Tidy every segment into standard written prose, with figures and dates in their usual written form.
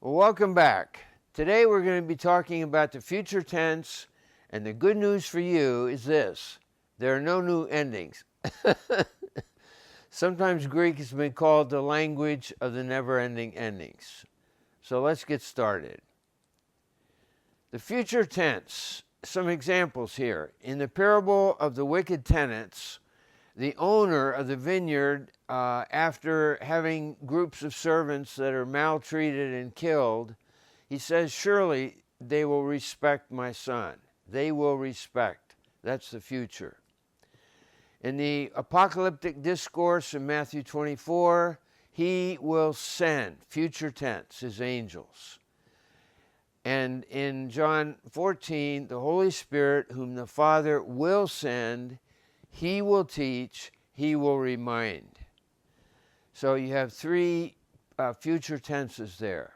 Well, welcome back. Today we're going to be talking about the future tense, and the good news for you is this: there are no new endings. Sometimes Greek has been called the language of the never-ending endings. So let's get started. The future tense, some examples here. In the parable of the wicked tenants, the owner of the vineyard, after having groups of servants that are maltreated and killed, he says, surely they will respect my son. They will respect. That's the future. In the apocalyptic discourse in Matthew 24, he will send, future tense, his angels. And in John 14, the Holy Spirit, whom the Father will send, he will teach, he will remind. So you have three future tenses there.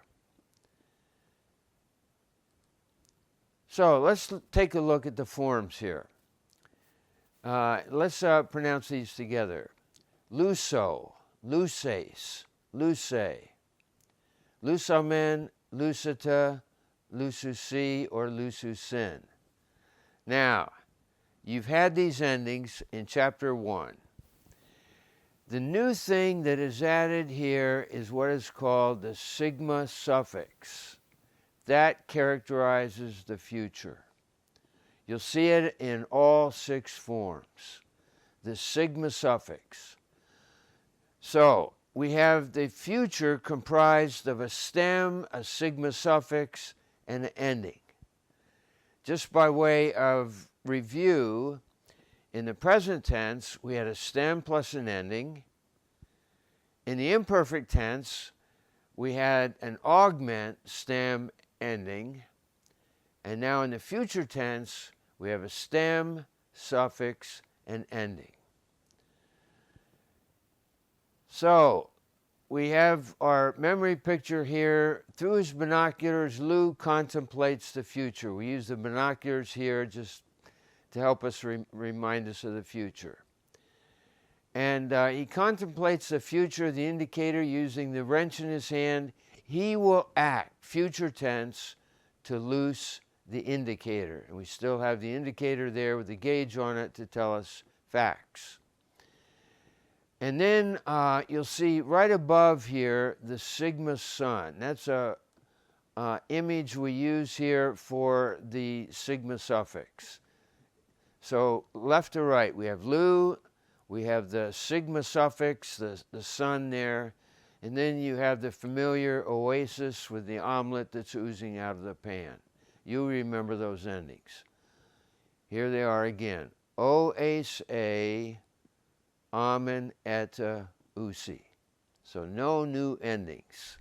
So let's take a look at the forms here. Let's pronounce these together. Luso, luces, luce, lusamen, lusita, lususi, or lususin. Now, you've had these endings in chapter 1. The new thing that is added here is what is called the sigma suffix. That characterizes the future. You'll see it in all 6 forms, the sigma suffix. So we have the future comprised of a stem, a sigma suffix, and an ending. Just by way of review, in the present tense, we had a stem plus an ending. In the imperfect tense, we had an augment, stem, ending. And now in the future tense, we have a stem, suffix, and ending. So we have our memory picture here. Through his binoculars, Lou contemplates the future. We use the binoculars here just to help us remind us of the future. And he contemplates the future, the indicator, using the wrench in his hand. He will act, future tense, to loose the indicator. And we still have the indicator there with the gauge on it to tell us facts. And then you'll see right above here the sigma sun. That's a image we use here for the sigma suffix. So left to right, we have Lu, we have the sigma suffix, the sun there, and then you have the familiar oasis with the omelet that's oozing out of the pan. You remember those endings. Here they are again. Oase, amen, eta, usi. So no new endings.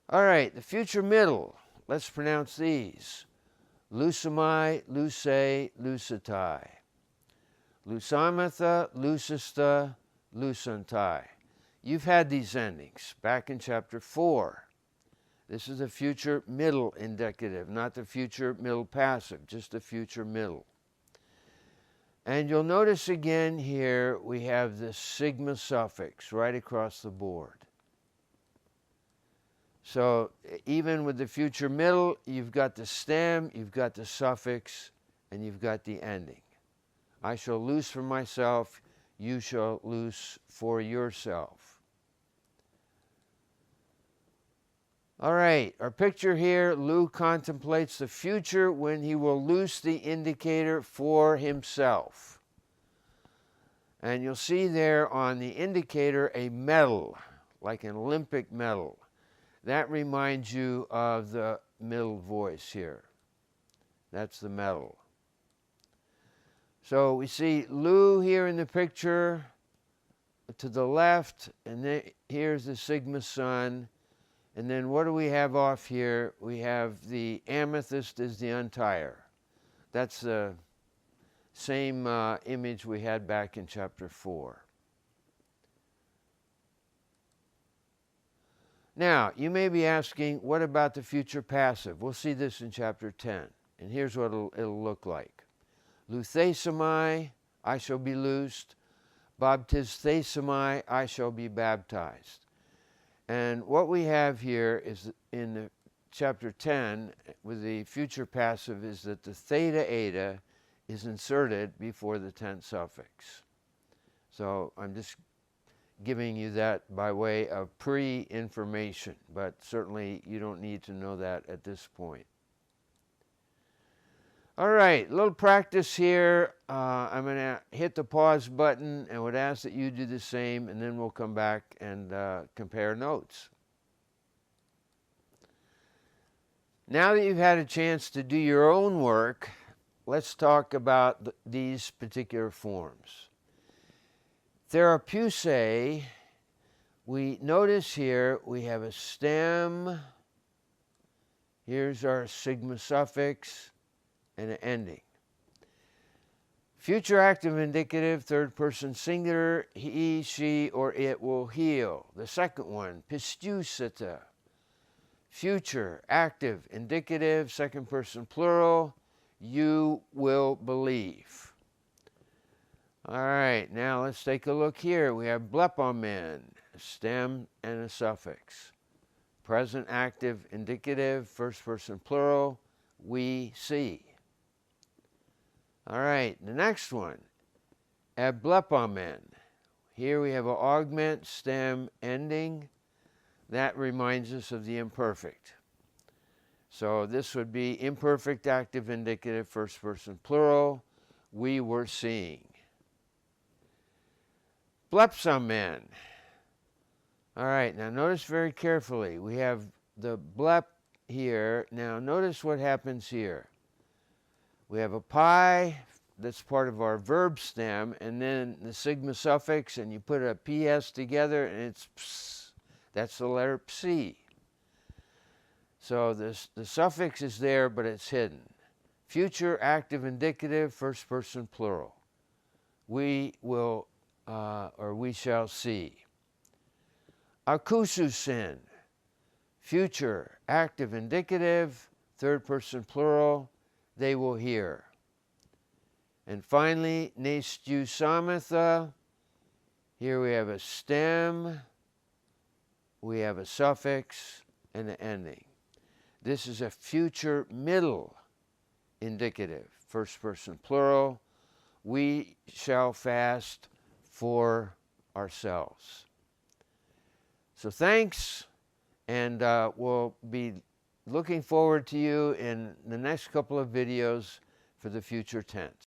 All right, the future middle. Let's pronounce these. Lusamai, luce, lucitai. Lusamatha, lucista, lusantai. You've had these endings back in chapter 4. This is the future middle indicative, not the future middle passive, just the future middle. And you'll notice again here we have the sigma suffix right across the board. So even with the future middle, you've got the stem, you've got the suffix, and you've got the ending. I shall loose for myself, you shall loose for yourself. All right, our picture here, Lou contemplates the future when he will loose the indicator for himself. And you'll see there on the indicator a medal, like an Olympic medal. That reminds you of the middle voice here. That's the medal. So we see Lou here in the picture to the left, and then here's the sigma sun. And then what do we have off here? We have the amethyst as the untire. That's the same image we had back in chapter 4. Now, you may be asking, what about the future passive? We'll see this in chapter 10. And here's what it'll look like. Luthesamai, I shall be loosed. Baptisthesamai, I shall be baptized. And what we have here is in the chapter 10 with the future passive is that the theta eta is inserted before the tense suffix. So I'm just giving you that by way of pre-information, but certainly you don't need to know that at this point. All right, a little practice here. I'm going to hit the pause button and would ask that you do the same, and then we'll come back and compare notes. Now that you've had a chance to do your own work, let's talk about these particular forms. Therapeusae, we notice here we have a stem. Here's our sigma suffix and an ending. Future active indicative, third person singular, he, she, or it will heal. The second one, pistiusita. Future active indicative, second person plural, you will believe. All right, now let's take a look here. We have blepomen, a stem and a suffix. Present active indicative, first person plural, we see. All right, the next one, ablepomen. Here we have an augment, stem, ending. That reminds us of the imperfect. So this would be imperfect active indicative, first person plural, we were seeing. Blepsomen. All right, now notice very carefully. We have the blep here. Now notice what happens here. We have a pi, that's part of our verb stem, and then the sigma suffix, and you put a ps together, and it's ps. That's the letter psi. So the suffix is there, but it's hidden. Future active indicative, first person plural. We will, or we shall see. Akususin, future active indicative, third person plural, they will hear. And finally, nestusamatha, here we have a stem, we have a suffix, and an ending. This is a future middle indicative, first person plural, we shall fast for ourselves. So thanks, and we'll be looking forward to you in the next couple of videos for the future tense.